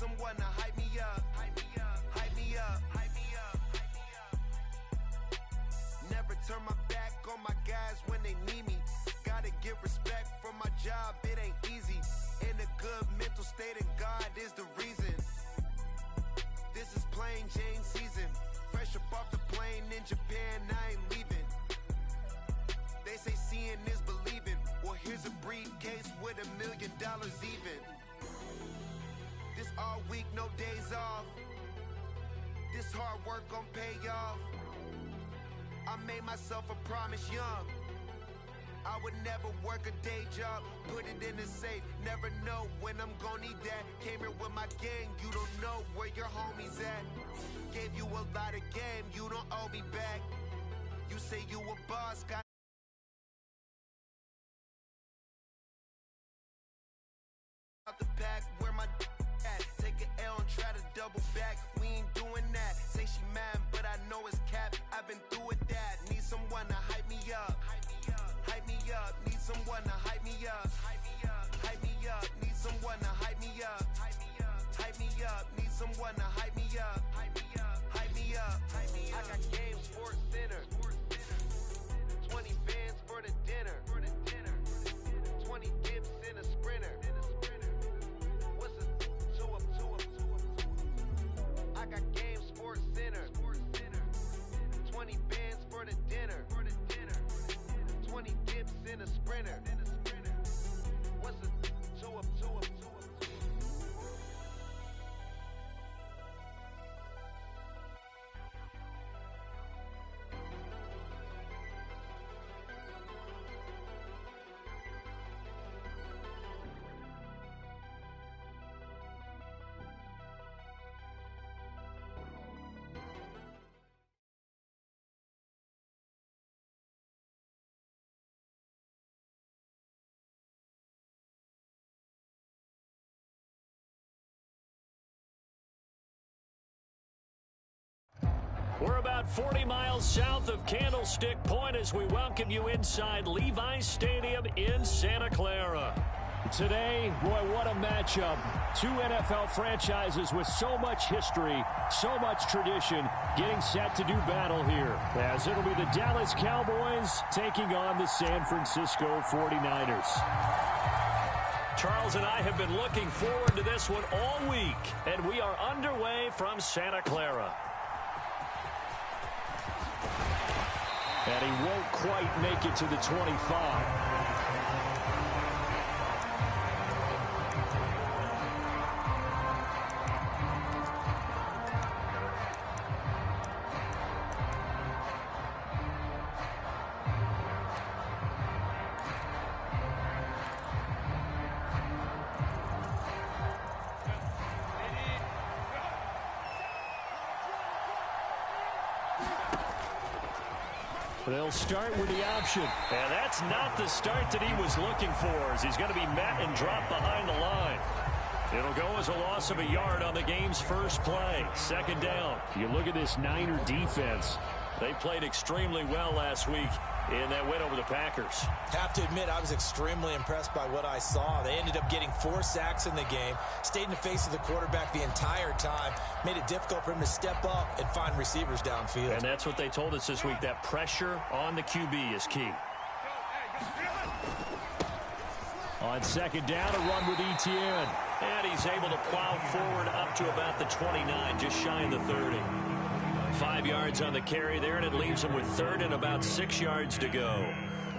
someone to hype me up. Hype me up. Hype me up. Hype me up. Hype me up. Never turn my back on my guys when they need me. Gotta give respect for my job, it ain't easy. In a good mental state and God is the reason. This is plain Jane season. Fresh up off the plane in Japan, I ain't leaving. They say seeing is believing. Well, here's a briefcase with $1 million even. This all week, no days off. This hard work gon' pay off. I made myself a promise young. I would never work a day job, put it in the safe. Never know when I'm gon' need that. Came here with my gang, you don't know where your homies at. Gave you a lot of game, you don't owe me back. You say you a boss, got out the pack, where my at? Take an L and try to double back. We ain't doing that. Say she mad, but I know it's cap. I've been through with that. Need someone to hype me up. Hype me up. Hype me up. Need someone to hype me up. Hype me up. Hype me up. Need someone to hype me up. Hype me up. Hype me up. Need someone to hype me up. Hype me up. Hype me up. Hype me up. I got game sports center. 20 bands for the dinner. 20 dips in a sprinter. What's a two up? I got game sports center. 20 bands for the dinner. 20 dips in a sprinter. What's a two up? We're about 40 miles south of Candlestick Point as we welcome you inside Levi's Stadium in Santa Clara. Today, boy, what a matchup. Two NFL franchises with so much history, so much tradition, getting set to do battle here. As it'll be the Dallas Cowboys taking on the San Francisco 49ers. Charles and I have been looking forward to this one all week, and we are underway from Santa Clara. And he won't quite make it to the 25. They'll start with the option. And that's not the start that he was looking for, as he's going to be met and dropped behind the line. It'll go as a loss of a yard on the game's first play. Second down. You look at this Niner defense. They played extremely well last week in that win over the Packers. Have to admit, I was extremely impressed by what I saw. They ended up getting 4 sacks in the game, stayed in the face of the quarterback the entire time, made it difficult for him to step up and find receivers downfield. And that's what they told us this week, that pressure on the QB is key. On second down, a run with Etienne. And he's able to plow forward up to about the 29, just shy of the 30. 5 yards on the carry there, and it leaves him with third and about 6 yards to go.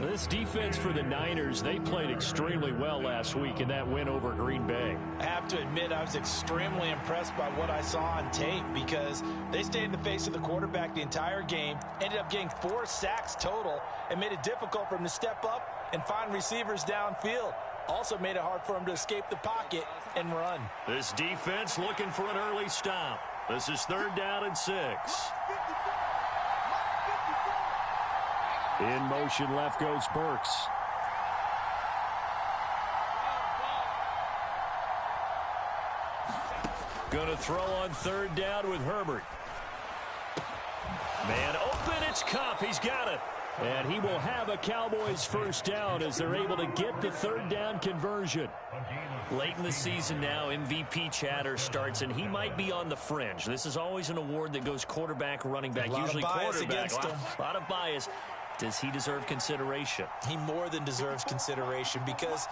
This defense for the Niners, they played extremely well last week in that win over Green Bay. I have to admit, I was extremely impressed by what I saw on tape because they stayed in the face of the quarterback the entire game, ended up getting 4 sacks total, and made it difficult for him to step up and find receivers downfield. Also made it hard for him to escape the pocket and run. This defense looking for an early stop. This is third down and 6. In motion, left goes Burks. Going to throw on third down with Herbert. Man open, it's Kupp. He's got it. And he will have a Cowboys first down as they're able to get the third down conversion. Late in the season now, MVP chatter starts, and he might be on the fringe. This is always an award that goes quarterback, running back, usually quarterback. A lot of bias. Does he deserve consideration? He more than deserves consideration because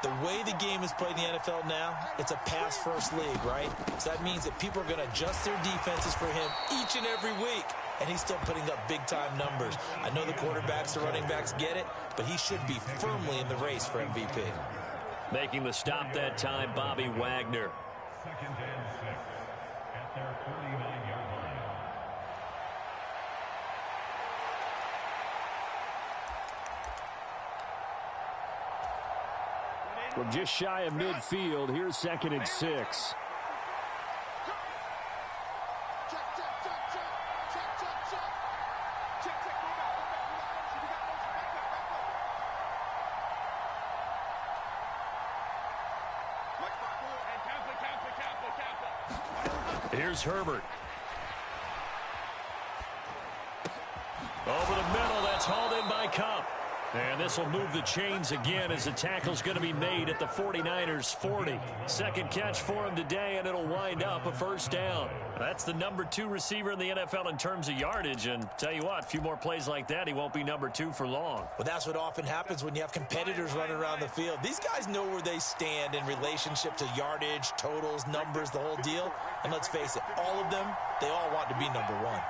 the way the game is played in the NFL now, it's a pass-first league, right? So that means that people are going to adjust their defenses for him each and every week, and he's still putting up big-time numbers. I know the quarterbacks, the running backs get it, but he should be firmly in the race for MVP. Making the stop that time, Bobby Wagner. 2nd and 6 at their 49-yard line. From just shy of midfield, here's 2nd and 6. Here's Herbert. Over the middle, that's hauled in by Cup. And this will move the chains again as the tackle's going to be made at the 49ers 40. Second catch for him today, and it'll wind up a first down. That's the number 2 receiver in the NFL in terms of yardage. And tell you what, a few more plays like that, he won't be number 2 for long. Well, that's what often happens when you have competitors running around the field. These guys know where they stand in relationship to yardage, totals, numbers, the whole deal. And let's face it, all of them, they all want to be number 1.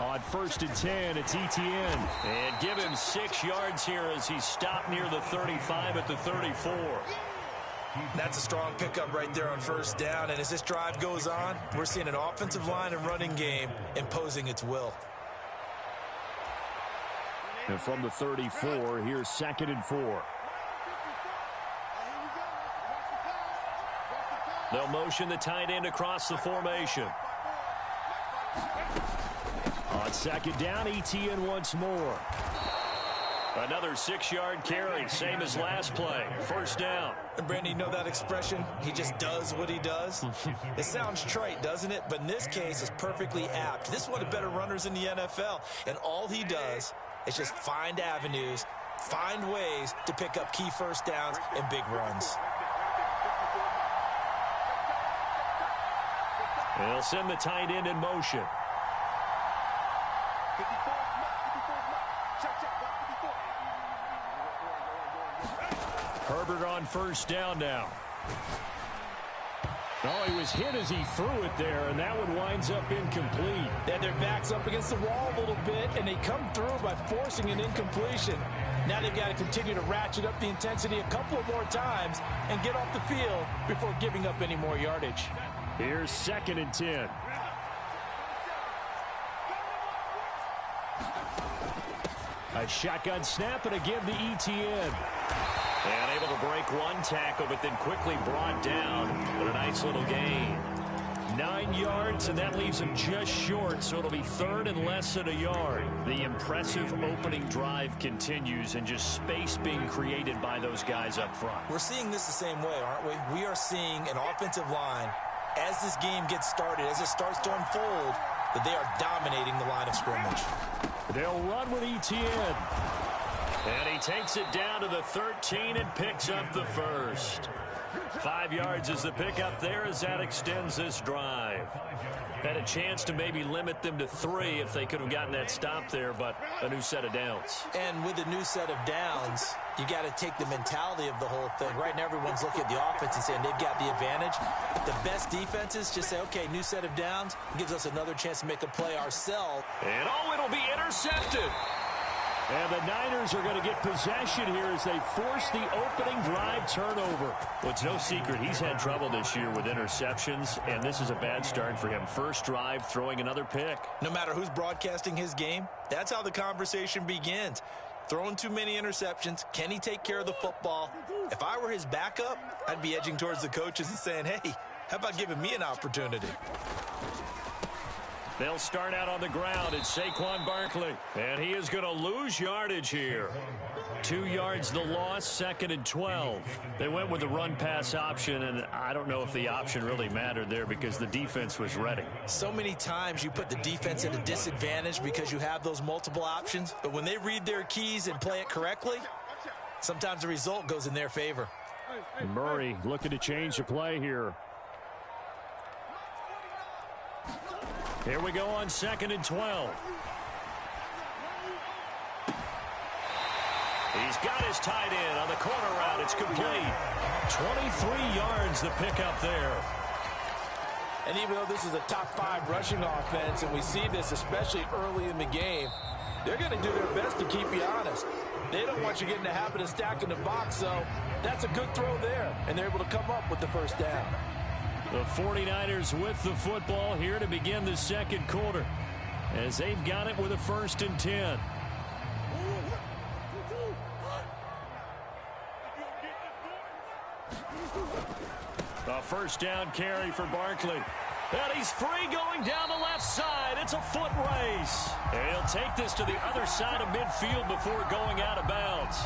On 1st and 10, it's Etienne. And give him 6 yards here as he stopped near the 35 at the 34. That's a strong pickup right there on first down. And as this drive goes on, we're seeing an offensive line and running game imposing its will. And from the 34, here's 2nd and 4. They'll motion the tight end across the formation. On 2nd down, Etienne once more. Another 6-yard carry, same as last play. First down. And Brandon, you know that expression? He just does what he does. It sounds trite, doesn't it? But in this case, it's perfectly apt. This is one of the better runners in the NFL. And all he does is just find avenues, find ways to pick up key first downs and big runs. They'll send the tight end in motion. Herbert on first down now. Oh, he was hit as he threw it there, and that one winds up incomplete. They had their backs up against the wall a little bit, and they come through by forcing an incompletion. Now they've got to continue to ratchet up the intensity a couple of more times and get off the field before giving up any more yardage. Here's 2nd and 10. A shotgun snap, and again to Etienne. And able to break one tackle, but then quickly brought down. But a nice little gain. 9 yards, and that leaves him just short, so it'll be 3rd and less than a yard. The impressive opening drive continues, and just space being created by those guys up front. We're seeing this the same way, aren't we? We are seeing an offensive line, as this game gets started, as it starts to unfold, that they are dominating the line of scrimmage. They'll run with Etienne. And he takes it down to the 13 and picks up the first. 5 yards is the pickup there as that extends this drive. Had a chance to maybe limit them to 3 if they could have gotten that stop there, but a new set of downs. And with a new set of downs, you got to take the mentality of the whole thing. Right now, everyone's looking at the offense and saying they've got the advantage. The best defenses just say, okay, new set of downs gives us another chance to make a play ourselves. And oh, it'll be intercepted. And the Niners are going to get possession here as they force the opening drive turnover. Well, it's no secret he's had trouble this year with interceptions, and this is a bad start for him. First drive, throwing another pick. No matter who's broadcasting his game, that's how the conversation begins. Throwing too many interceptions. Can he take care of the football? If I were his backup, I'd be edging towards the coaches and saying, hey, how about giving me an opportunity? They'll start out on the ground. It's Saquon Barkley. And he is going to lose yardage here. 2 yards the loss, 2nd and 12. They went with the run-pass option, and I don't know if the option really mattered there because the defense was ready. So many times you put the defense at a disadvantage because you have those multiple options. But when they read their keys and play it correctly, sometimes the result goes in their favor. Murray looking to change the play here. Here we go on 2nd and 12. He's got his tight end on the corner route. It's complete. 23 yards the pickup there. And even though this is a top 5 rushing offense, and we see this especially early in the game, they're going to do their best to keep you honest. They don't want you getting the habit of stacking the box, so that's a good throw there. And they're able to come up with the first down. The 49ers with the football here to begin the second quarter as they've got it with a 1st and 10. A first down carry for Barkley. And he's free going down the left side. It's a foot race. And he'll take this to the other side of midfield before going out of bounds.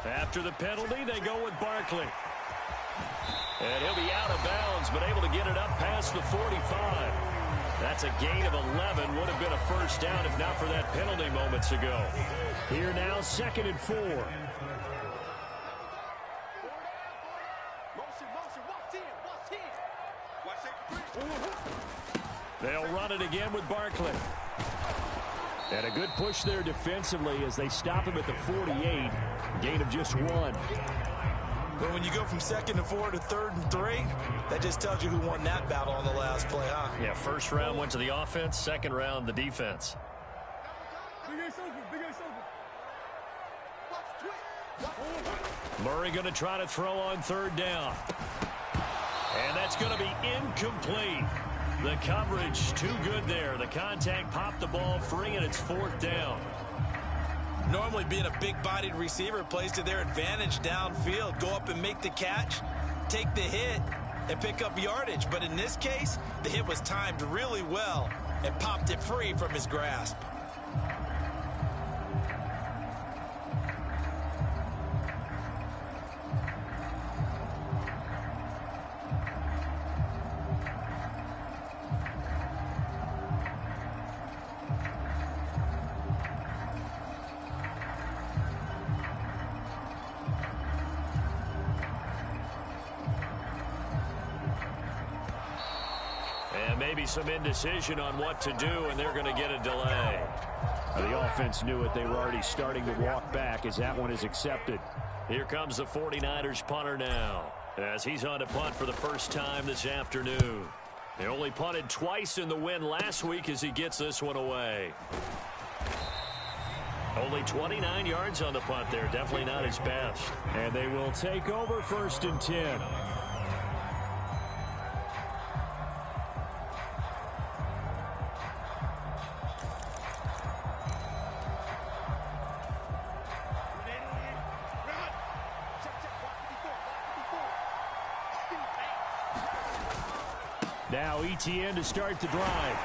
After the penalty, they go with Barkley. And he'll be out of bounds, but able to get it up past the 45. That's a gain of 11. Would have been a first down if not for that penalty moments ago. Here now, 2nd and 4. They'll run it again with Barkley. And a good push there defensively as they stop him at the 48. Gain of just 1. But when you go from 2nd and 4 to 3rd and 3, that just tells you who won that battle on the last play, huh? Yeah, first round went to the offense, second round the defense. Murray going to try to throw on 3rd down. And that's going to be incomplete. The coverage too good there. The contact popped the ball free, and it's 4th down. Normally being a big-bodied receiver plays to their advantage downfield. Go up and make the catch, take the hit, and pick up yardage. But in this case, the hit was timed really well and popped it free from his grasp. Maybe some indecision on what to do, and they're going to get a delay. The offense knew it. They were already starting to walk back as that one is accepted. Here comes the 49ers punter now as he's on to punt for the first time this afternoon. They only punted twice in the win last week as he gets this one away. Only 29 yards on the punt there. Definitely not his best. And they will take over 1st and 10. Now ETN to start the drive.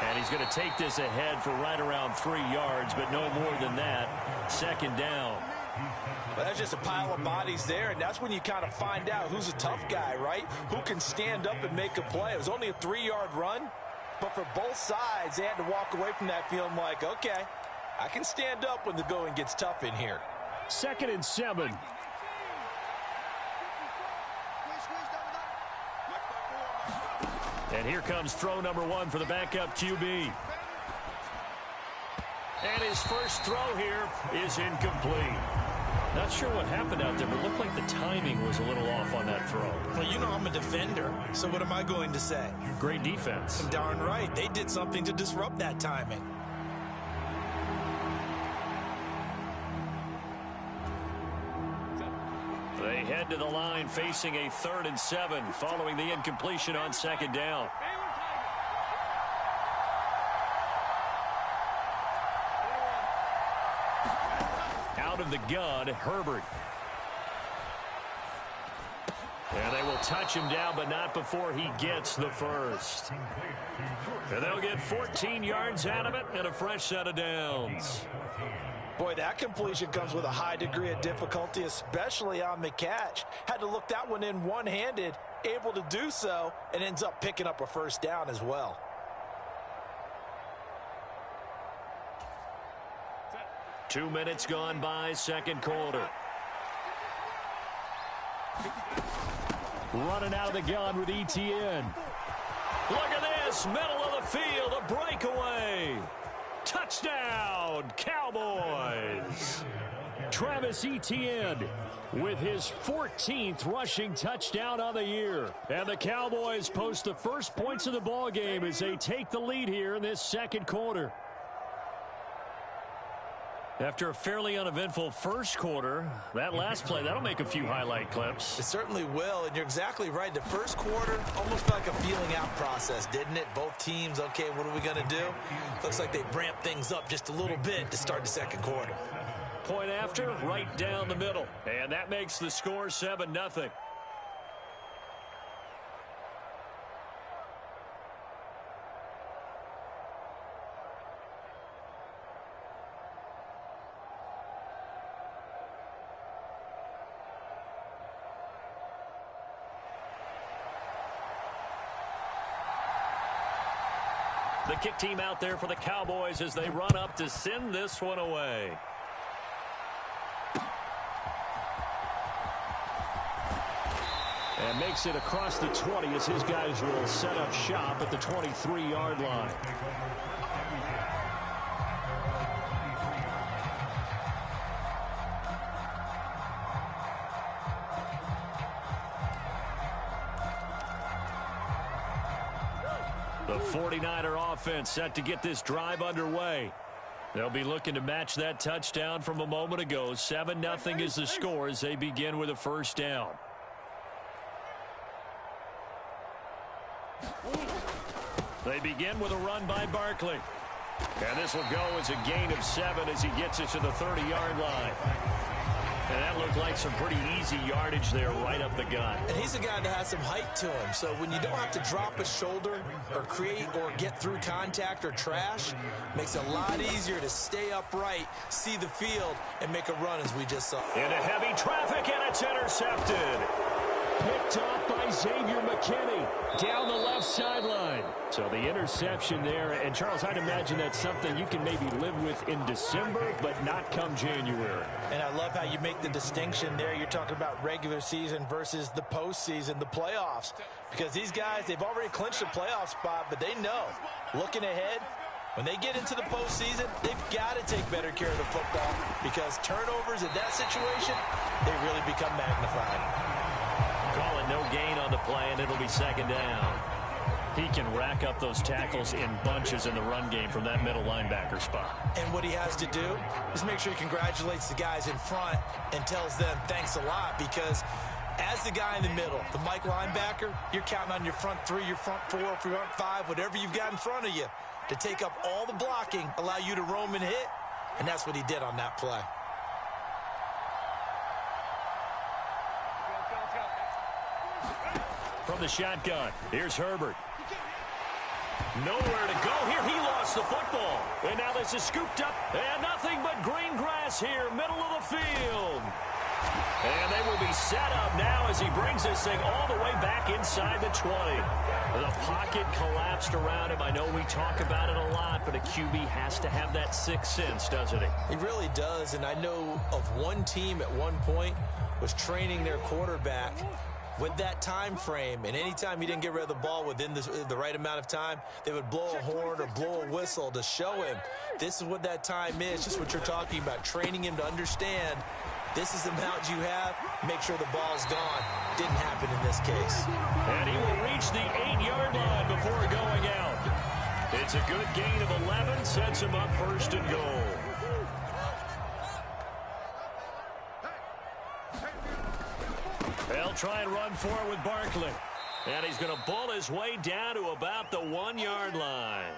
And he's going to take this ahead for right around 3 yards, but no more than that. 2nd down. Well, that's just a pile of bodies there, and that's when you kind of find out who's a tough guy, right? Who can stand up and make a play. It was only a 3-yard run, but for both sides, they had to walk away from that feeling like, okay, I can stand up when the going gets tough in here. 2nd and 7. And here comes throw number 1 for the backup QB. And his first throw here is incomplete. Not sure what happened out there, but it looked like the timing was a little off on that throw. Well, you know I'm a defender, so what am I going to say? Great defense. Darn right. They did something to disrupt that timing. They head to the line facing a 3rd and 7 following the incompletion on 2nd down. out of the gun, Herbert. And they will touch him down, but not before he gets the first. And they'll get 14 yards out of it and a fresh set of downs. Boy, that completion comes with a high degree of difficulty, especially on the catch. Had to look that one in one-handed, able to do so, and ends up picking up a first down as well. Two minutes gone by, second quarter. Running out of the gun with ETN. Look at this, middle of the field, a breakaway. Touchdown, Cowboys. Travis Etienne with his 14th rushing touchdown on the year. And the Cowboys post the first points of the ball game as they take the lead here in this second quarter. After a fairly uneventful first quarter, that last play, that'll make a few highlight clips. It certainly will, and you're exactly right. The first quarter almost felt like a feeling out process, didn't it? Both teams, okay, what are we going to do? Looks like they ramped things up just a little bit to start the second quarter. Point after, right down the middle. And that makes the score 7-0. The kick team out there for the Cowboys as they run up to send this one away. And makes it across the 20 as his guys will set up shop at the 23-yard line. The 49er offense set to get this drive underway. They'll be looking to match that touchdown from a moment ago. 7-0 is the score as they begin with a first down. They begin with a run by Barkley. And this will go as a gain of 7 as he gets it to the 30-yard line. And that looked like some pretty easy yardage there right up the gut. And he's a guy that has some height to him. So when you don't have to drop a shoulder or create or get through contact or trash, makes it a lot easier to stay upright, see the field, and make a run as we just saw. Into heavy traffic, and it's intercepted. Picked off by Xavier McKinney down the left sideline. So the interception there, and Charles, I'd imagine that's something you can maybe live with in December, but not come January. And I love how you make the distinction there. You're talking about regular season versus the postseason, the playoffs. Because these guys, they've already clinched a playoff spot, but they know, looking ahead, when they get into the postseason, they've got to take better care of the football because turnovers in that situation, they really become magnified. Call it no gain on the play, and it'll be second down. He can rack up those tackles in bunches in the run game from that middle linebacker spot. And what he has to do is make sure he congratulates the guys in front and tells them thanks a lot because as the guy in the middle, the Mike linebacker, you're counting on your front three, your front four, your front five, whatever you've got in front of you to take up all the blocking, allow you to roam and hit, and that's what he did on that play. From the shotgun, here's Herbert. Nowhere to go here. He lost the football. And now this is scooped up. And nothing but green grass here, middle of the field. And they will be set up now as he brings this thing all the way back inside the 20. The pocket collapsed around him. I know we talk about it a lot, but a QB has to have that sixth sense, doesn't he? He really does. And I know of one team at one point was training their quarterback with that time frame, and anytime he didn't get rid of the ball within the right amount of time, they would blow a horn or blow a whistle to show him this is what that time is, just what you're talking about, training him to understand this is the amount you have, make sure the ball's gone. Didn't happen in this case. And he will reach the 8-yard line before going out. It's a good gain of 11, sets him up first and goal. They'll try and run for it with Barkley. And he's going to bull his way down to about the 1-yard line.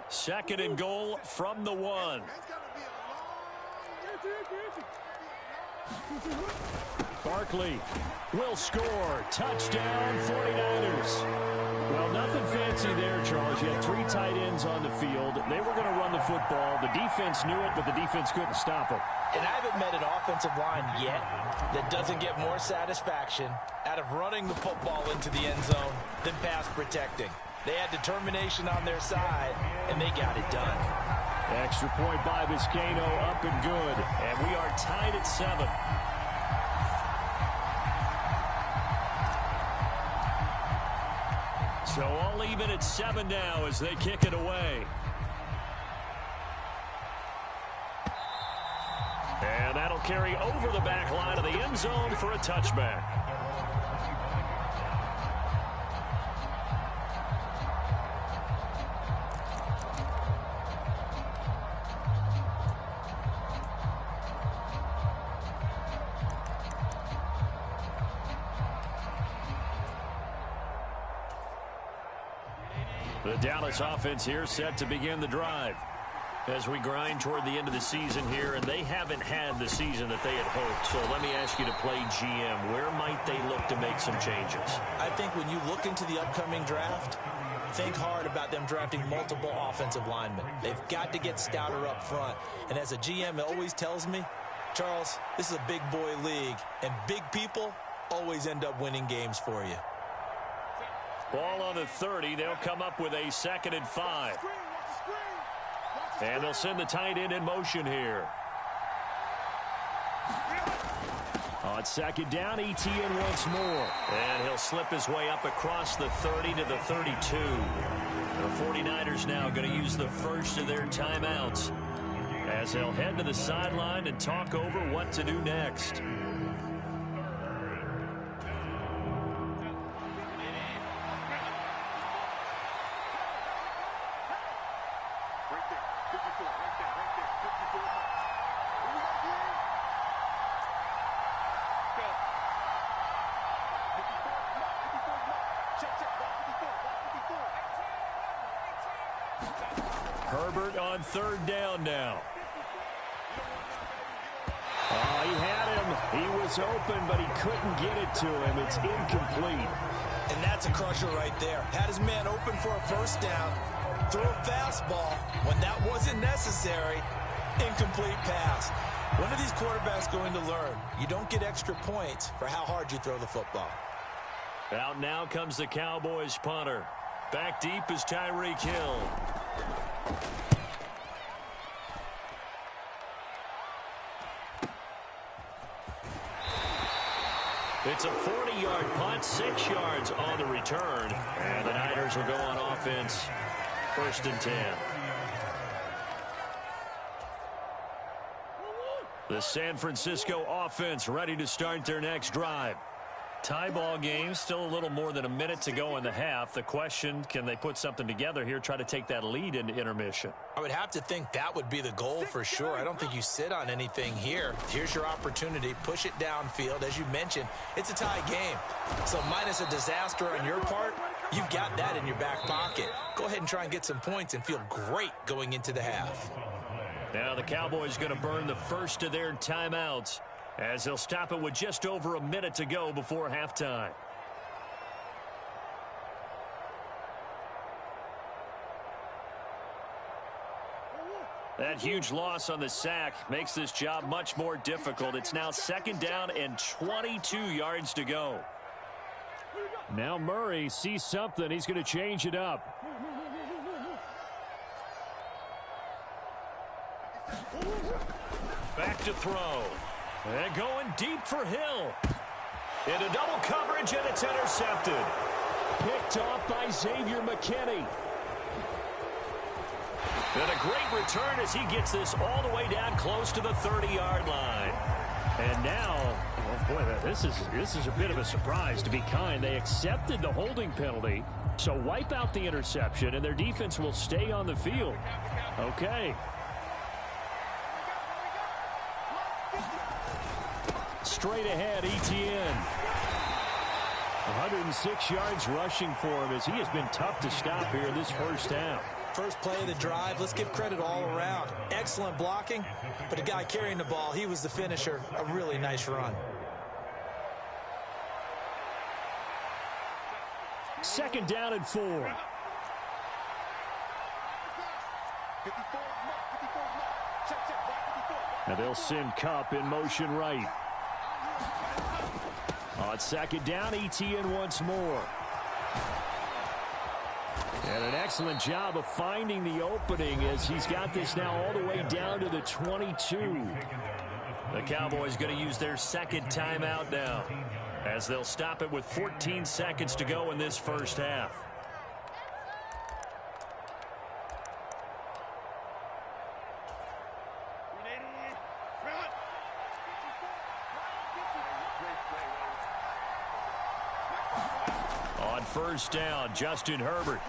Second and goal from the 1. Barkley will score. Touchdown, 49ers. Well, nothing fancy there, Charles. You had 3 tight ends on the field. They were going to run the football. The defense knew it, but the defense couldn't stop them. And I haven't met an offensive line yet that doesn't get more satisfaction out of running the football into the end zone than pass protecting. They had determination on their side, and they got it done. Extra point by Vizcaino, up and good. And we are tied at 7. So all even at 7 now as they kick it away. And that'll carry over the back line of the end zone for a touchback. The Dallas offense here set to begin the drive as we grind toward the end of the season here, and they haven't had the season that they had hoped. So let me ask you to play GM. Where might they look to make some changes? I think when you look into the upcoming draft, think hard about them drafting multiple offensive linemen. They've got to get stouter up front. And as a GM, it always tells me, Charles, this is a big boy league, and big people always end up winning games for you. Ball on the 30. They'll come up with a 2nd and 5. And they'll send the tight end in motion here. On 2nd down, Etienne once more. And he'll slip his way up across the 30 to the 32. The 49ers now going to use the first of their timeouts as they'll head to the sideline and talk over what to do next. Herbert on 3rd down now. Oh, he had him. He was open, but he couldn't get it to him. It's incomplete. And that's a crusher right there. Had his man open for a 1st down. Throw a fastball when that wasn't necessary. Incomplete pass. When are these quarterbacks going to learn? You don't get extra points for how hard you throw the football. Out now comes the Cowboys punter. Back deep is Tyreek Hill. It's a 40-yard punt, 6 yards on the return. And the Niners will go on offense, 1st and 10. The San Francisco offense ready to start their next drive. Tie ball game, still a little more than a minute to go in the half. The question, can they put something together here, try to take that lead into intermission? I would have to think that would be the goal for sure. I don't think you sit on anything here. Here's your opportunity. Push it downfield. As you mentioned, it's a tie game. So minus a disaster on your part, you've got that in your back pocket. Go ahead and try and get some points and feel great going into the half. Now the Cowboys going to burn the first of their timeouts, as they'll stop it with just over a minute to go before halftime. That huge loss on the sack makes this job much more difficult. It's now 2nd down and 22 yards to go. Now Murray sees something. He's going to change it up. Back to throw. And going deep for Hill. Into double coverage, and it's intercepted. Picked off by Xavier McKinney. And a great return as he gets this all the way down close to the 30-yard line. And now, oh boy, this is a bit of a surprise, to be kind. They accepted the holding penalty, so wipe out the interception, and their defense will stay on the field. Okay. Straight ahead, Etienne. 106 yards rushing for him, as he has been tough to stop here in this first half. First play of the drive, let's give credit all around. Excellent blocking, but the guy carrying the ball, he was the finisher. A really nice run. Second down and 4. Now they'll send Cup in motion right. On second down, ETN once more. And an excellent job of finding the opening as he's got this now all the way down to the 22. The Cowboys going to use their second timeout now, as they'll stop it with 14 seconds to go in this first half. On first down, Justin Herbert.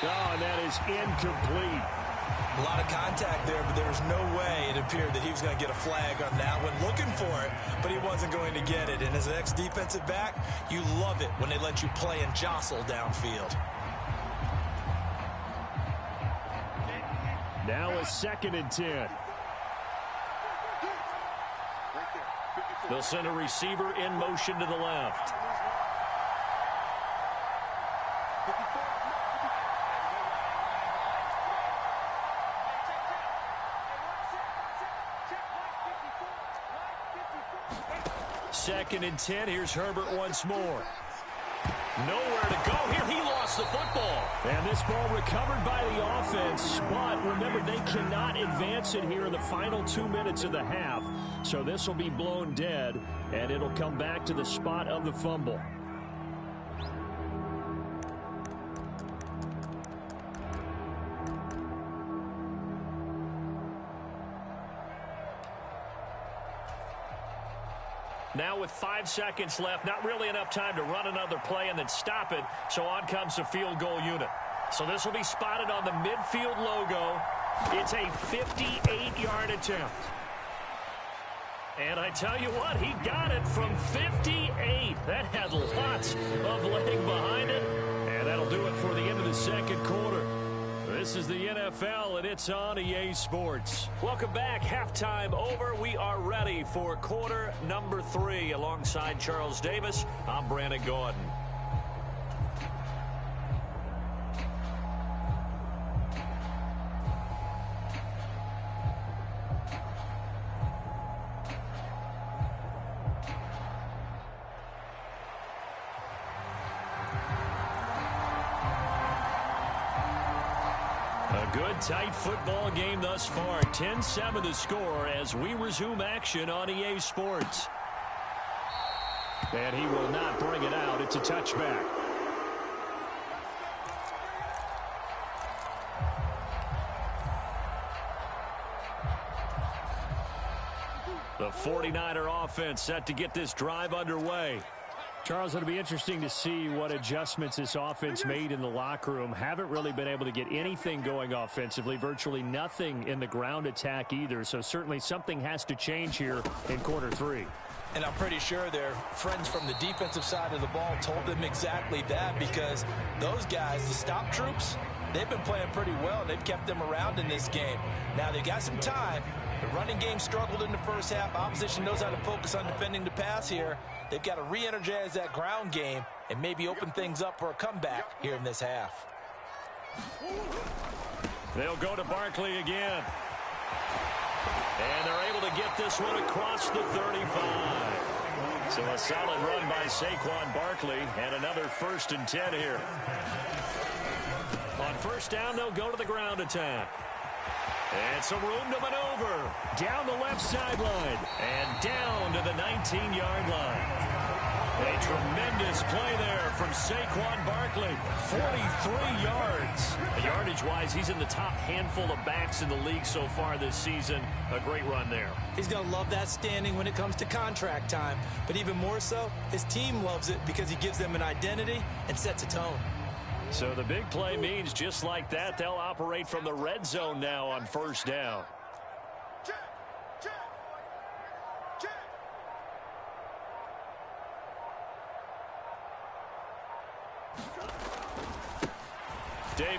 Oh, and that is incomplete. A lot of contact there, but there was no way it appeared that he was going to get a flag on that one. Looking for it, but he wasn't going to get it. And as an ex-defensive back, you love it when they let you play and jostle downfield. Now a second and 10. They'll send a receiver in motion to the left. Second and 10. Here's Herbert once more. Nowhere to go here. He lost the football. And this ball recovered by the offense. But remember, they cannot advance it here in the final 2 minutes of the half. So this will be blown dead, and it'll come back to the spot of the fumble. Now with 5 seconds left, not really enough time to run another play and then stop it, so on comes the field goal unit. So this will be spotted on the midfield logo. It's a 58-yard attempt. And I tell you what, he got it from 58. That had lots of leg behind it, and that'll do it for the end of the second quarter. This is the NFL, and it's on EA Sports. Welcome back. Halftime over. We are ready for quarter number 3. Alongside Charles Davis, I'm Brandon Gordon. Good, tight football game thus far. 10-7 the score as we resume action on EA Sports. And he will not bring it out. It's a touchback. The 49er offense set to get this drive underway. Charles, it'll be interesting to see what adjustments this offense made in the locker room. Haven't really been able to get anything going offensively, virtually nothing in the ground attack either. So certainly something has to change here in quarter 3. And I'm pretty sure their friends from the defensive side of the ball told them exactly that, because those guys, the stop troops, they've been playing pretty well. They've kept them around in this game. Now they've got some time. The running game struggled in the first half. Opposition knows how to focus on defending the pass here. They've got to re-energize that ground game and maybe open things up for a comeback here in this half. They'll go to Barkley again. And they're able to get this one across the 35. So a solid run by Saquon Barkley, and another 1st and 10 here. On first down, they'll go to the ground attack. And some room to maneuver. Down the left sideline. And down to the 19-yard line. A tremendous play there from Saquon Barkley. 43 yards. Yardage-wise, he's in the top handful of backs in the league so far this season. A great run there. He's going to love that standing when it comes to contract time. But even more so, his team loves it because he gives them an identity and sets a tone. So the big play means just like that, they'll operate from the red zone now on first down.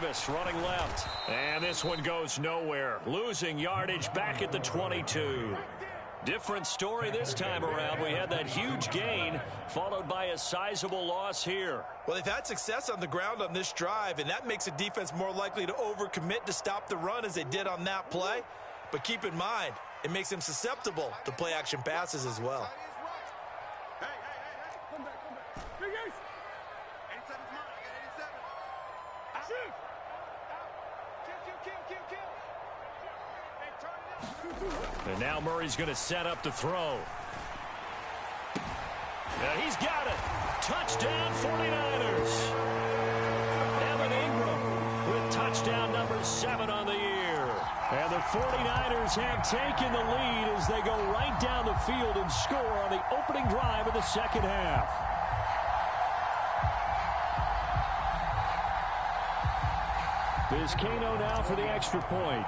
Davis running left. And this one goes nowhere. Losing yardage back at the 22. Different story this time around. We had that huge gain followed by a sizable loss here. Well, they've had success on the ground on this drive, and that makes a defense more likely to overcommit to stop the run as they did on that play. But keep in mind, it makes them susceptible to play-action passes as well. And now Murray's going to set up the throw. Yeah, he's got it. Touchdown 49ers. Evan Ingram with touchdown number 7 on the year. And the 49ers have taken the lead as they go right down the field and score on the opening drive of the second half. Vizcaino now for the extra point.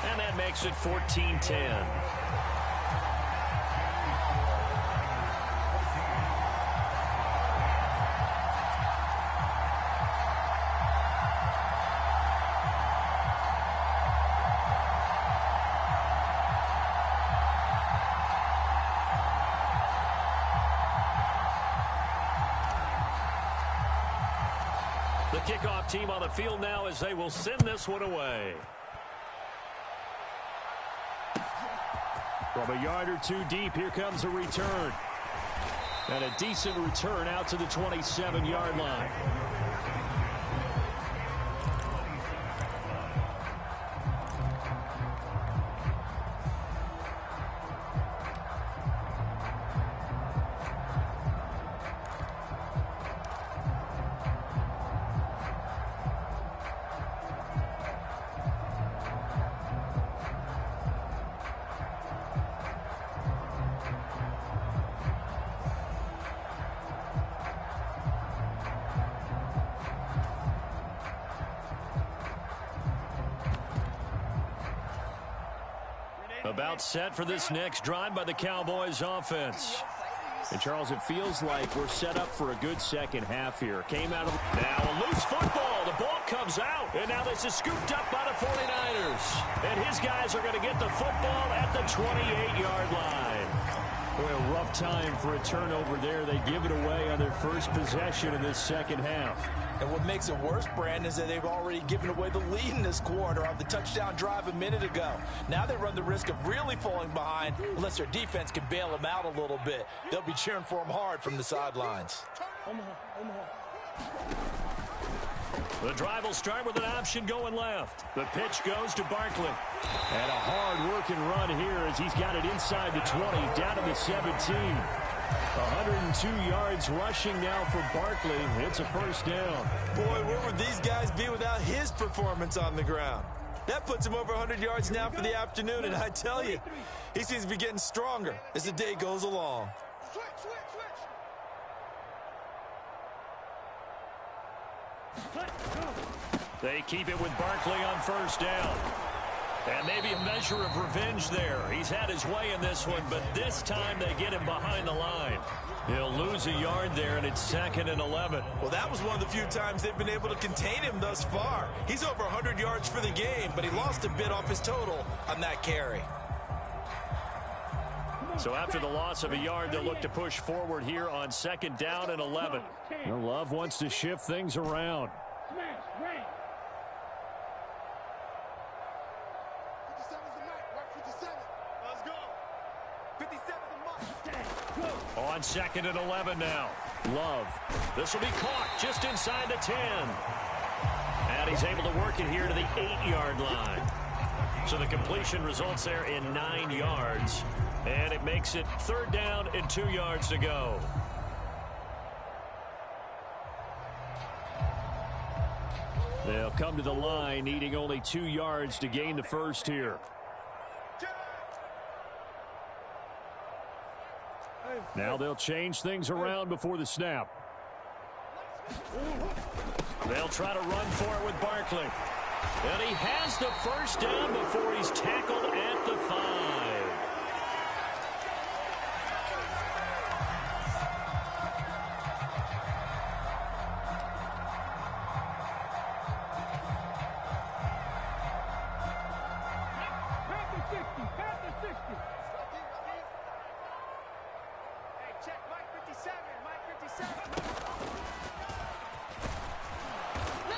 And that makes it 14-10. The kickoff team on the field now as they will send this one away. From a yard or two deep, here comes a return. And a decent return out to the 27-yard line. About set for this next drive by the Cowboys offense. And Charles, it feels like we're set up for a good second half here. Came out of now a loose football. The ball comes out. And now this is scooped up by the 49ers. And his guys are going to get the football at the 28-yard line. Boy, a rough time for a turnover there. They give it away on their first possession in this second half. And what makes it worse, Brandon, is that they've already given away the lead in this quarter on the touchdown drive a minute ago. Now they run the risk of really falling behind unless their defense can bail them out a little bit. They'll be cheering for them hard from the sidelines. The drive will start with an option going left. The pitch goes to Barkley. And a hard-working run here as he's got it inside the 20, down to the 17. 102 yards rushing now for Barkley. It's a first down. Boy, where would these guys be without his performance on the ground? That puts him over 100 yards now for the afternoon, and I tell you, he seems to be getting stronger as the day goes along. They keep it with Barkley on first down. And maybe a measure of revenge there. He's had his way in this one, but this time they get him behind the line. He'll lose a yard there, and it's 2nd and 11. Well, that was one of the few times they've been able to contain him thus far. He's over 100 yards for the game, but he lost a bit off his total on that carry. So after the loss of a yard, they'll look to push forward here on 2nd down and 11. Love wants to shift things around. On 2nd and 11 now. Love. This will be caught just inside the 10. And he's able to work it here to the 8-yard line. So the completion results there in 9 yards. And it makes it 3rd down and 2 yards to go. They'll come to the line needing only 2 yards to gain the first here. Now they'll change things around before the snap. They'll try to run for it with Barkley. And he has the first down before he's tackled at the 5.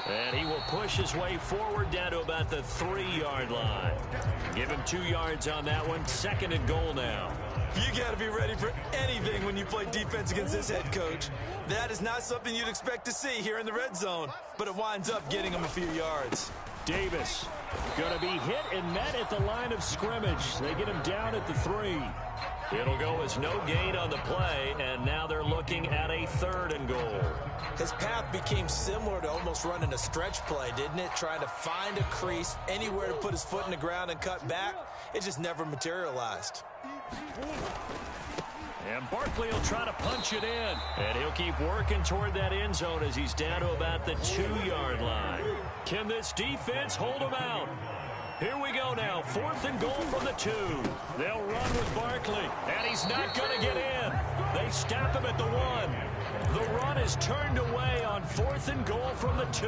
And he will push his way forward down to about the 3-yard line. Give him 2 yards on that one. 2nd and goal now. You got to be ready for anything when you play defense against this head coach. That is not something you'd expect to see here in the red zone, but it winds up getting him a few yards. Davis going to be hit and met at the line of scrimmage. They get him down at the 3. It'll go as no gain on the play, and now they're looking at a 3rd and goal. His path became similar to almost running a stretch play, didn't it? Trying to find a crease, anywhere to put his foot in the ground and cut back. It just never materialized. And Barkley will try to punch it in. And he'll keep working toward that end zone as he's down to about the 2-yard line. Can this defense hold him out? Here we go now. 4th and goal from the 2. They'll run with Barkley. And he's not going to get in. They stop him at the 1. The run is turned away on 4th and goal from the 2.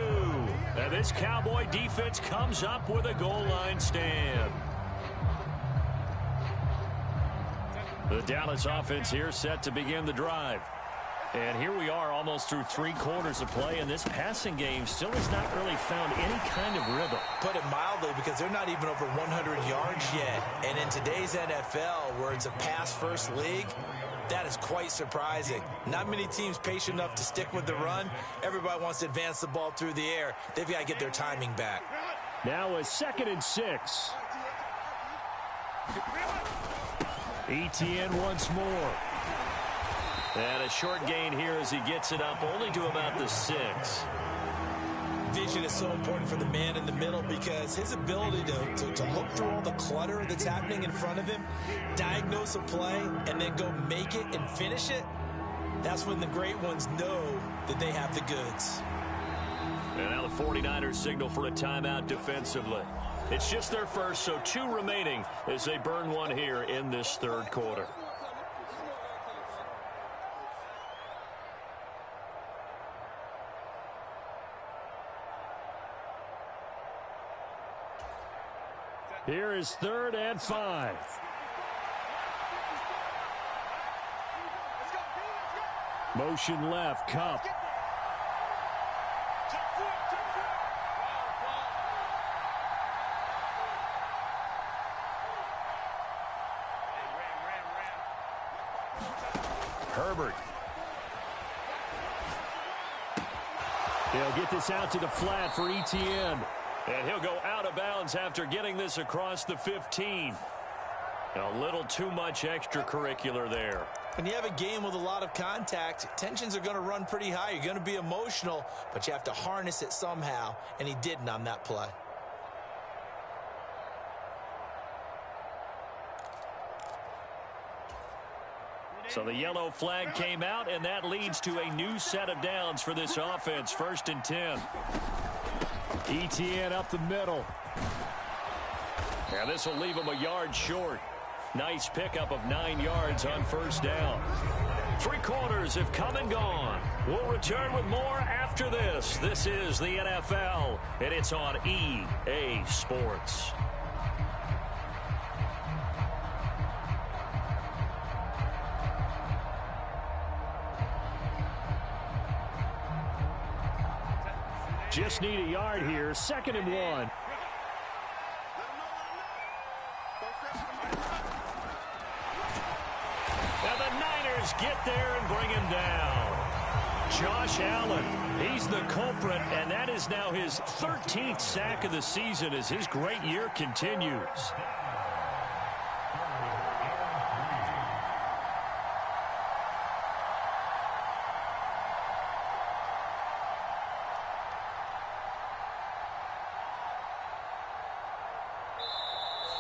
And this Cowboy defense comes up with a goal line stand. The Dallas offense here set to begin the drive. And here we are almost through 3 quarters of play, and this passing game still has not really found any kind of rhythm. Put it mildly, because they're not even over 100 yards yet. And in today's NFL, where it's a pass-first league, that is quite surprising. Not many teams patient enough to stick with the run. Everybody wants to advance the ball through the air. They've got to get their timing back. Now a 2nd and 6. ETN once more. And a short gain here as he gets it up only to about the 6. Vision is so important for the man in the middle, because his ability to look through all the clutter that's happening in front of him, diagnose a play, and then go make it and finish it, that's when the great ones know that they have the goods. And now the 49ers signal for a timeout defensively. It's just their first, so 2 remaining as they burn one here in this 3rd quarter. Here is 3rd and 5. Motion left, Cup. Herbert. He'll get this out to the flat for ETN. And he'll go out of bounds after getting this across the 15. A little too much extracurricular there. When you have a game with a lot of contact, tensions are going to run pretty high. You're going to be emotional, but you have to harness it somehow, and he didn't on that play. So the yellow flag came out, and that leads to a new set of downs for this offense. 1st and 10. ETN up the middle. And this will leave him a yard short. Nice pickup of 9 yards on 1st down. 3 quarters have come and gone. We'll return with more after this. This is the NFL, and it's on EA Sports. Just need a yard here. 2nd and 1. And the Niners get there and bring him down. Josh Allen, he's the culprit, and that is now his 13th sack of the season as his great year continues.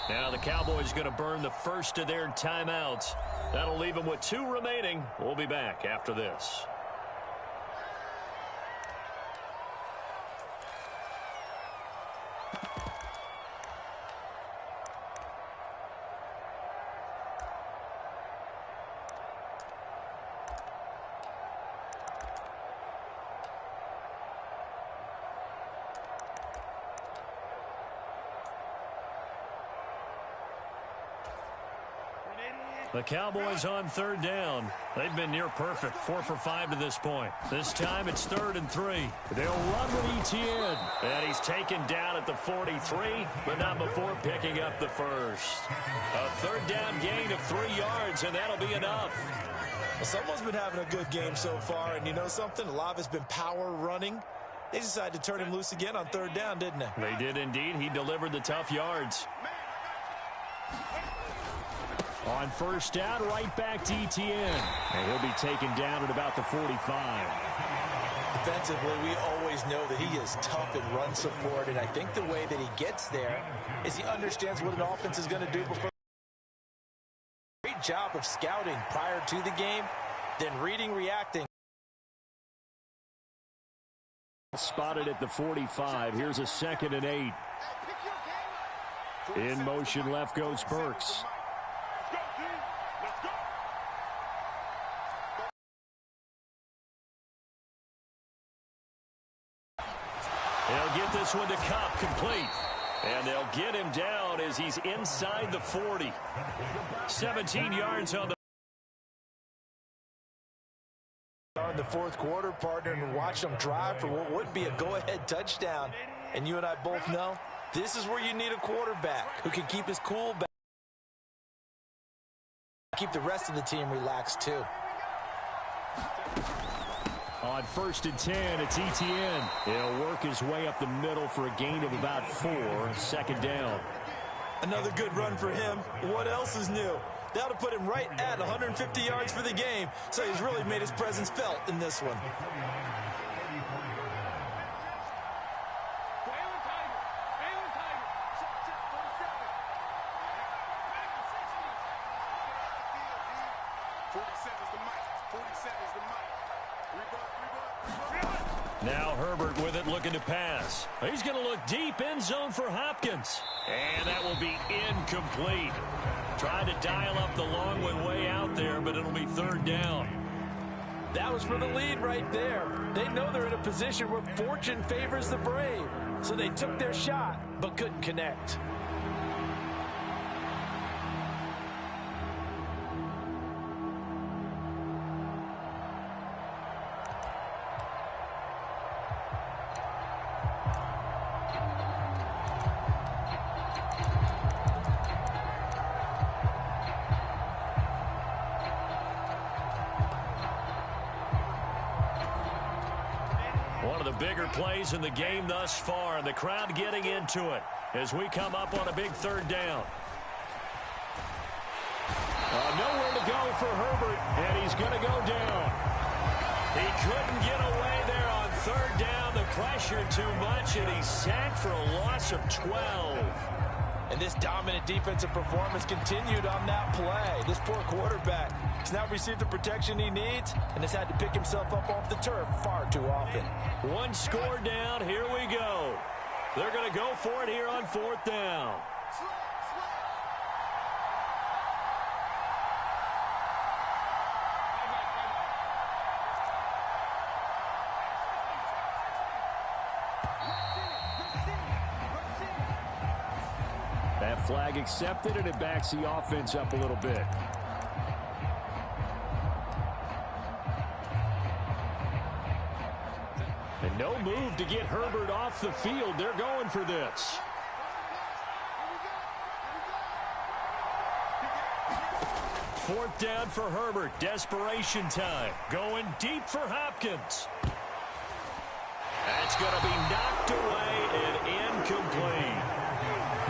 Now the Cowboys going to burn the first of their timeouts. That'll leave them with 2 remaining. We'll be back after this. The Cowboys on third down. They've been near perfect, 4 for 5 to this point. This time it's 3rd and 3. They'll run with Etienne. And he's taken down at the 43, but not before picking up the first. A 3rd down gain of 3 yards, and that'll be enough. Well, someone's been having a good game so far, and you know something? A lot of it's been power running. They decided to turn him loose again on 3rd down, didn't they? They did indeed. He delivered the tough yards. On 1st down, right back to Etienne. And he'll be taken down at about the 45. Defensively, we always know that he is tough in run support, and I think the way that he gets there is he understands what an offense is going to do before. Great job of scouting prior to the game, then reading, reacting. Spotted at the 45. Here's a 2nd and 8. In motion left goes Burks. They'll get this one to Cup, complete. And they'll get him down as he's inside the 40. 17 yards on the... In the 4th quarter, partner, and watch them drive for what would be a go-ahead touchdown. And you and I both know this is where you need a quarterback who can keep his cool back. Keep the rest of the team relaxed, too. On 1st and 10, it's Etienne. He'll work his way up the middle for a gain of about 4. 2nd down. Another good run for him. What else is new? That'll put him right at 150 yards for the game. So he's really made his presence felt in this one. Now Herbert with it, looking to pass. He's going to look deep, end zone for Hopkins. And that will be incomplete. Tried to dial up the long way out there, but it'll be 3rd down. That was for the lead right there. They know they're in a position where fortune favors the brave. So they took their shot, but couldn't connect. One of the bigger plays in the game thus far, and the crowd getting into it as we come up on a big 3rd down. Nowhere to go for Herbert, and he's going to go down. He couldn't get away there on 3rd down. The pressure too much, and he's sacked for a loss of 12. And this dominant defensive performance continued on that play. This poor quarterback has now received the protection he needs and has had to pick himself up off the turf far too often. 1 score down. Here we go. They're going to go for it here on 4th down. That flag accepted, and it backs the offense up a little bit. And no move to get Herbert off the field. They're going for this. Fourth down for Herbert. Desperation time. Going deep for Hopkins. That's going to be knocked away and incomplete.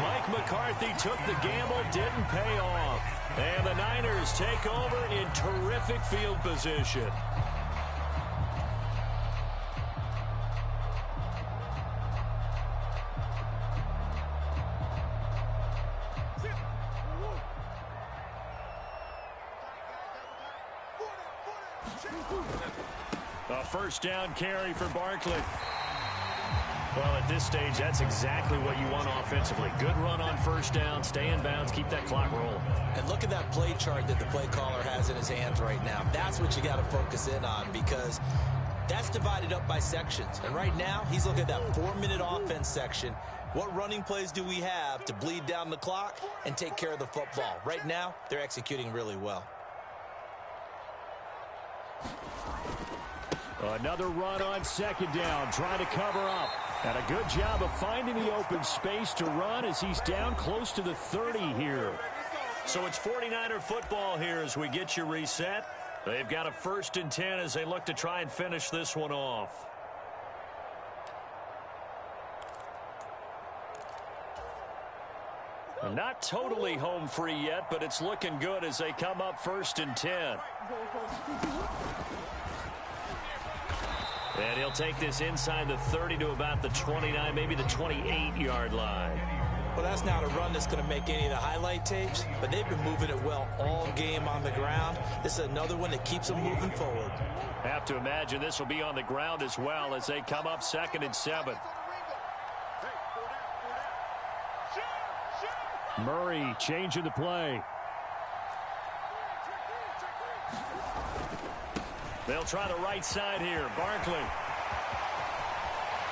Mike McCarthy took the gamble, didn't pay off. And the Niners take over in terrific field position. A first down carry for Barkley. Well, at this stage, that's exactly what you want offensively. Good run on first down, stay in bounds, keep that clock rolling. And look at that play chart that the play caller has in his hands right now. That's what you got to focus in on, because that's divided up by sections. And right now, he's looking at that 4-minute offense section. What running plays do we have to bleed down the clock and take care of the football? Right now, they're executing really well. Another run on second down, trying to cover up. And a good job of finding the open space to run as he's down close to the 30 here. So it's 49er football here as we get you reset. They've got a 1st and 10 as they look to try and finish this one off. Not totally home free yet, but it's looking good as they come up 1st and 10. And he'll take this inside the 30 to about the 29, maybe the 28-yard line. Well, that's not a run that's going to make any of the highlight tapes, but they've been moving it well all game on the ground. This is another one that keeps them moving forward. Have to imagine this will be on the ground as well as they come up 2nd and 7. Murray changing the play. They'll try the right side here. Barkley.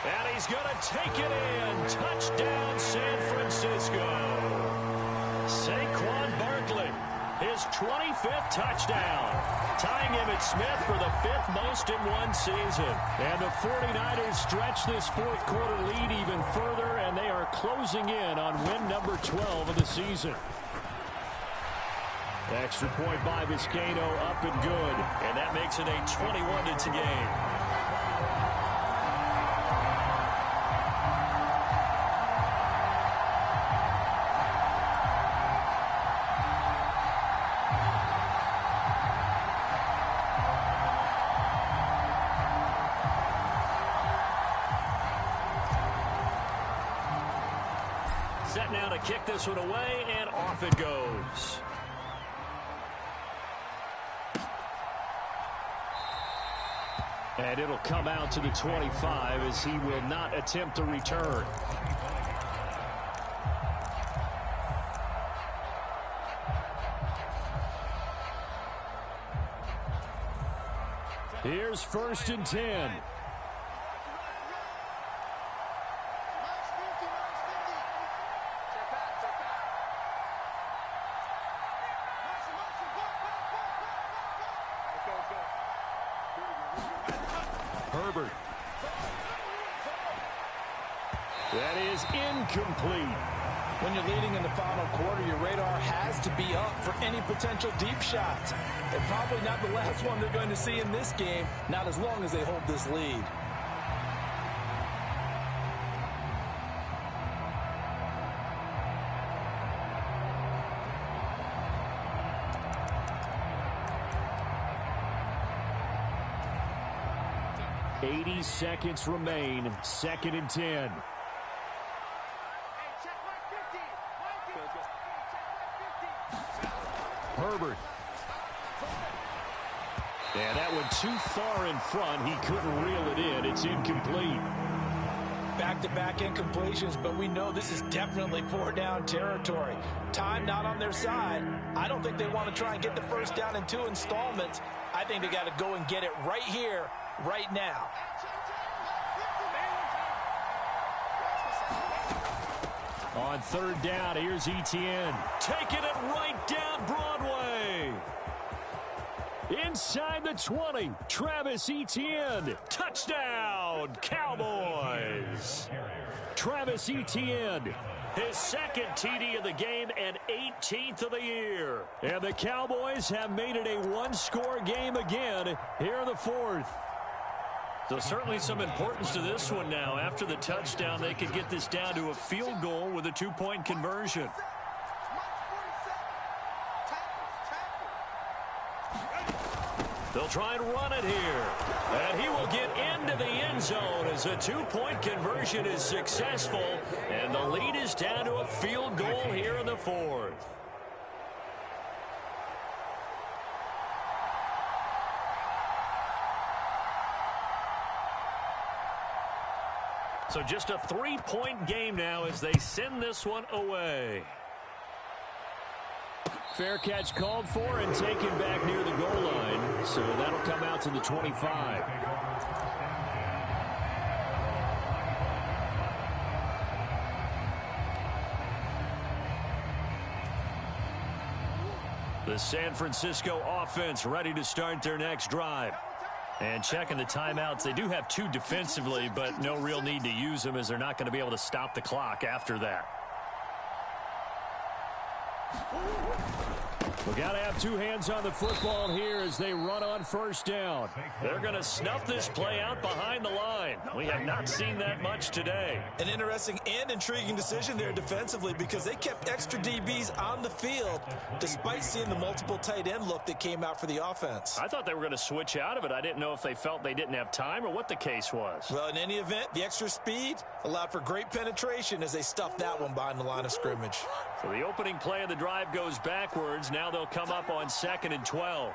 And he's going to take it in. Touchdown, San Francisco. Saquon Barkley, his 25th touchdown. Tying Emmitt Smith for the 5th most in one season. And the 49ers stretch this 4th quarter lead even further, and they are closing in on win number 12 of the season. Extra point by Vizcaino, up and good. And that makes it a 21-2 game. Set now to kick this one away, and off it goes. And it'll come out to the 25 as he will not attempt a return. Here's 1st and 10. Herbert. That is incomplete. When you're leading in the final quarter, your radar has to be up for any potential deep shots. And probably not the last one they're going to see in this game, not as long as they hold this lead. Seconds remain. 2nd and 10. Herbert. And that one too far in front. He couldn't reel it in. It's incomplete. Back-to-back incompletions, but we know this is definitely 4-down territory. Time not on their side. I don't think they want to try and get the 1st down in 2 installments. I think they got to go and get it right here, right now. On 3rd down, here's Etienne. Taking it right down Broadway. Inside the 20, Travis Etienne. Touchdown, Cowboys. Travis Etienne. His 2nd TD of the game and 18th of the year. And the Cowboys have made it a one-score game again here in the 4th. So certainly some importance to this one now. After the touchdown, they could get this down to a field goal with a 2-point conversion. They'll try and run it here. And he will get into the end zone as a 2-point conversion is successful. And the lead is down to a field goal here in the 4th. So just a 3-point game now as they send this one away. Fair catch called for and taken back near the goal line. So that'll come out to the 25. The San Francisco offense ready to start their next drive. And checking the timeouts, they do have 2 defensively, but no real need to use them as they're not going to be able to stop the clock after that. We got to have 2 hands on the football here as they run on first down. They're going to snuff this play out behind the line. We have not seen that much today. An interesting and intriguing decision there defensively because they kept extra DBs on the field despite seeing the multiple tight end look that came out for the offense. I thought they were going to switch out of it. I didn't know if they felt they didn't have time or what the case was. Well, in any event, the extra speed allowed for great penetration as they stuffed that one behind the line of scrimmage. So the opening play of the drive goes backwards. Now they'll come up on 2nd and 12.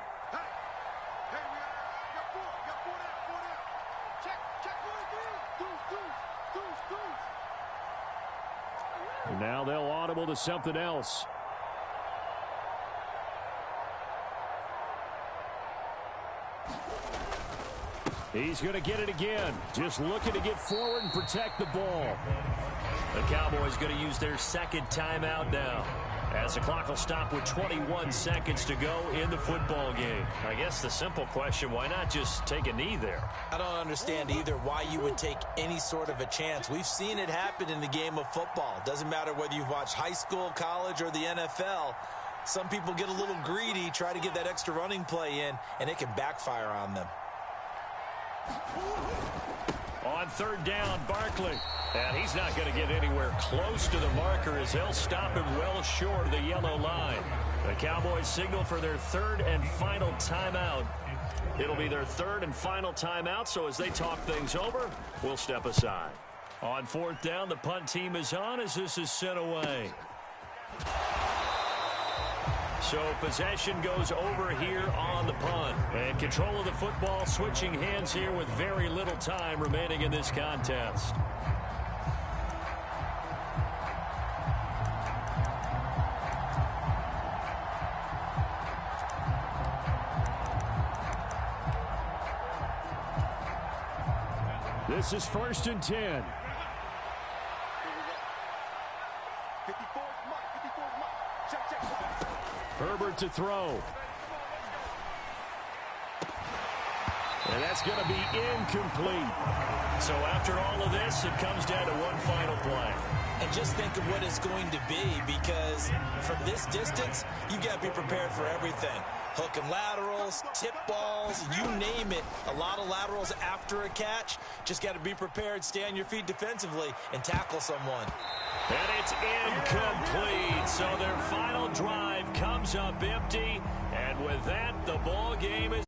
And now they'll audible to something else. He's going to get it again. Just looking to get forward and protect the ball. The Cowboys going to use their 2nd timeout now, as the clock will stop with 21 seconds to go in the football game. I guess the simple question, why not just take a knee there? I don't understand either why you would take any sort of a chance. We've seen it happen in the game of football. Doesn't matter whether you've watched high school, college, or the NFL. Some people get a little greedy, try to get that extra running play in, and it can backfire on them. On 3rd down, Barkley. And he's not going to get anywhere close to the marker as they'll stop him well short of the yellow line. The Cowboys signal for their 3rd and final timeout. It'll be their 3rd and final timeout, so as they talk things over, we'll step aside. On 4th down, the punt team is on as this is sent away. So possession goes over here on the punt. And control of the football switching hands here with very little time remaining in this contest. This is 1st and 10. Herbert to throw. And that's going to be incomplete. So after all of this, it comes down to one final play. And just think of what it's going to be, because from this distance, you've got to be prepared for everything. Hook and laterals, tip balls, you name it. A lot of laterals after a catch. Just got to be prepared, stay on your feet defensively, and tackle someone. And it's incomplete. So their final drive comes up empty. And with that, the ball game is